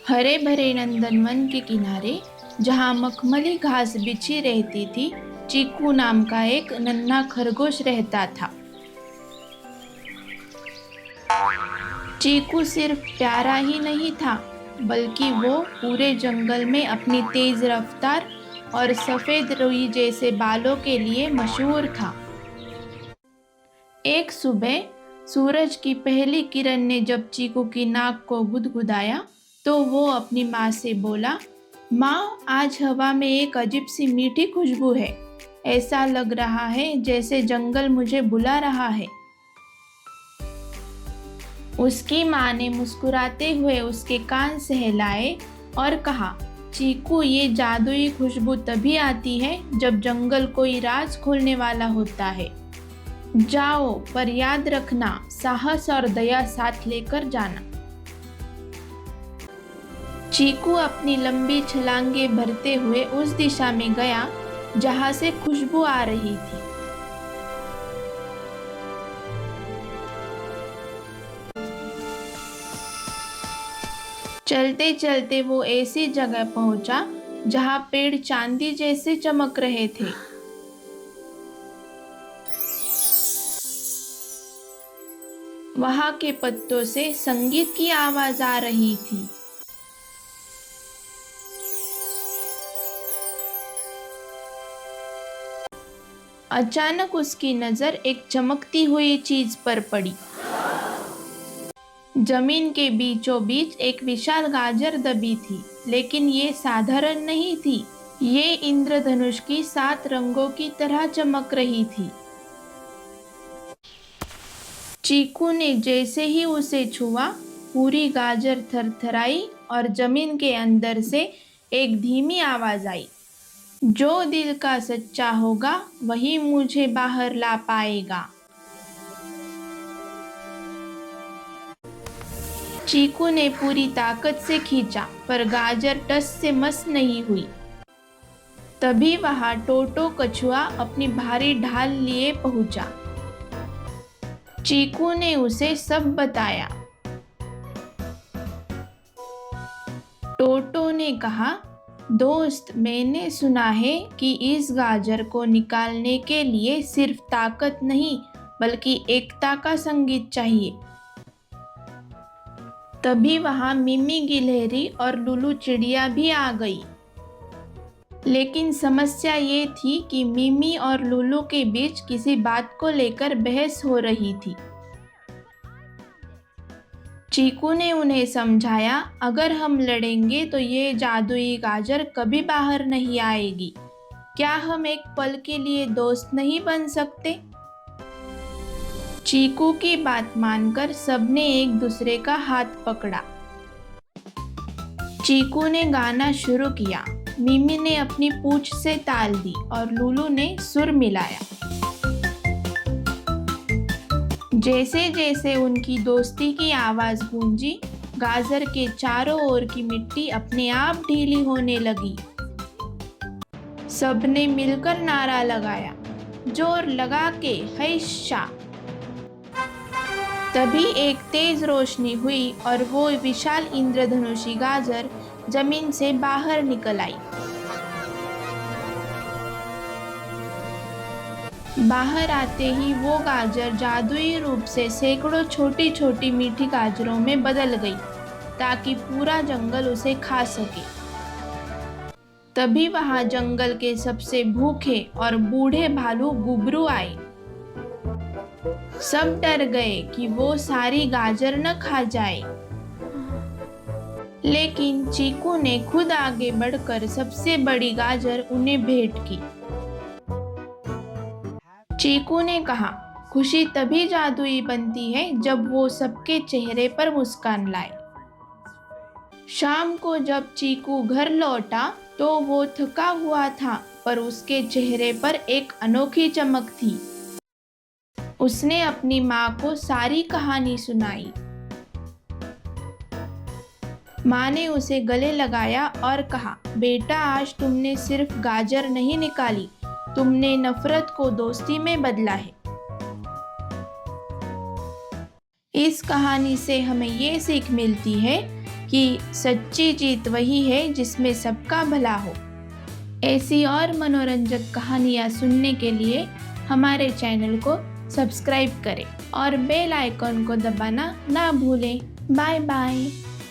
हरे भरे नंदनवन के किनारे जहाँ मखमली घास बिछी रहती थी, चीकू नाम का एक नन्हा खरगोश रहता था। चीकू सिर्फ प्यारा ही नहीं था, बल्कि वो पूरे जंगल में अपनी तेज रफ्तार और सफेद रुई जैसे बालों के लिए मशहूर था। एक सुबह सूरज की पहली किरण ने जब चीकू की नाक को गुदगुदाया, तो वो अपनी माँ से बोला, माँ, आज हवा में एक अजीब सी मीठी खुशबू है। ऐसा लग रहा है जैसे जंगल मुझे बुला रहा है। उसकी माँ ने मुस्कुराते हुए उसके कान सहलाए और कहा, चीकू, ये जादुई खुशबू तभी आती है जब जंगल कोई राज खोलने वाला होता है। जाओ, पर याद रखना, साहस और दया साथ लेकर जाना। चीकू अपनी लंबी छलांगे भरते हुए उस दिशा में गया जहां से खुशबू आ रही थी। चलते चलते वो ऐसी जगह पहुंचा जहां पेड़ चांदी जैसे चमक रहे थे। वहां के पत्तों से संगीत की आवाज आ रही थी। अचानक उसकी नजर एक चमकती हुई चीज पर पड़ी। जमीन के बीचों बीच एक विशाल गाजर दबी थी, लेकिन ये साधारण नहीं थी। ये इंद्रधनुष की 7 रंगों की तरह चमक रही थी। चीकू ने जैसे ही उसे छुआ, पूरी गाजर थरथराई और जमीन के अंदर से एक धीमी आवाज आई, जो दिल का सच्चा होगा वही मुझे बाहर ला पाएगा। चीकू ने पूरी ताकत से खींचा, पर गाजर टस से मस नहीं हुई। तभी वहां टोटो कछुआ अपनी भारी ढाल लिए पहुंचा। चीकू ने उसे सब बताया। टोटो ने कहा, दोस्त, मैंने सुना है कि इस गाजर को निकालने के लिए सिर्फ ताकत नहीं, बल्कि एकता का संगीत चाहिए। तभी वहां मिमी गिलहरी और लूलू चिड़िया भी आ गई। लेकिन समस्या ये थी कि मिमी और लूलू के बीच किसी बात को लेकर बहस हो रही थी। चीकू ने उन्हें समझाया, अगर हम लड़ेंगे तो ये जादुई गाजर कभी बाहर नहीं आएगी। क्या हम एक पल के लिए दोस्त नहीं बन सकते? चीकू की बात मानकर सबने एक दूसरे का हाथ पकड़ा। चीकू ने गाना शुरू किया। मिमी ने अपनी पूंछ से ताल दी और लूलू ने सुर मिलाया। जैसे जैसे उनकी दोस्ती की आवाज गूंजी, गाजर के चारों ओर की मिट्टी अपने आप ढीली होने लगी। सबने मिलकर नारा लगाया, जोर लगा के हैशा। तभी एक तेज रोशनी हुई और वो विशाल इंद्रधनुषी गाजर जमीन से बाहर निकल आई। बाहर आते ही वो गाजर जादुई रूप से सैकड़ों छोटी छोटी मीठी गाजरों में बदल गई, ताकि पूरा जंगल उसे खा सके। तभी वहां जंगल के सबसे भूखे और बूढ़े भालू गुबरू आए। सब डर गए कि वो सारी गाजर न खा जाए। लेकिन चीकू ने खुद आगे बढ़कर सबसे बड़ी गाजर उन्हें भेंट की। चीकू ने कहा, खुशी तभी जादुई बनती है जब वो सबके चेहरे पर मुस्कान लाए। शाम को जब चीकू घर लौटा तो वो थका हुआ था, पर उसके चेहरे पर एक अनोखी चमक थी। उसने अपनी माँ को सारी कहानी सुनाई। माँ ने उसे गले लगाया और कहा, बेटा, आज तुमने सिर्फ गाजर नहीं निकाली, तुमने नफरत को दोस्ती में बदला है। इस कहानी से हमें ये सीख मिलती है कि सच्ची जीत वही है जिसमें सबका भला हो। ऐसी और मनोरंजक कहानियाँ सुनने के लिए हमारे चैनल को सब्सक्राइब करें और बेल आइकॉन को दबाना ना भूलें। Bye bye.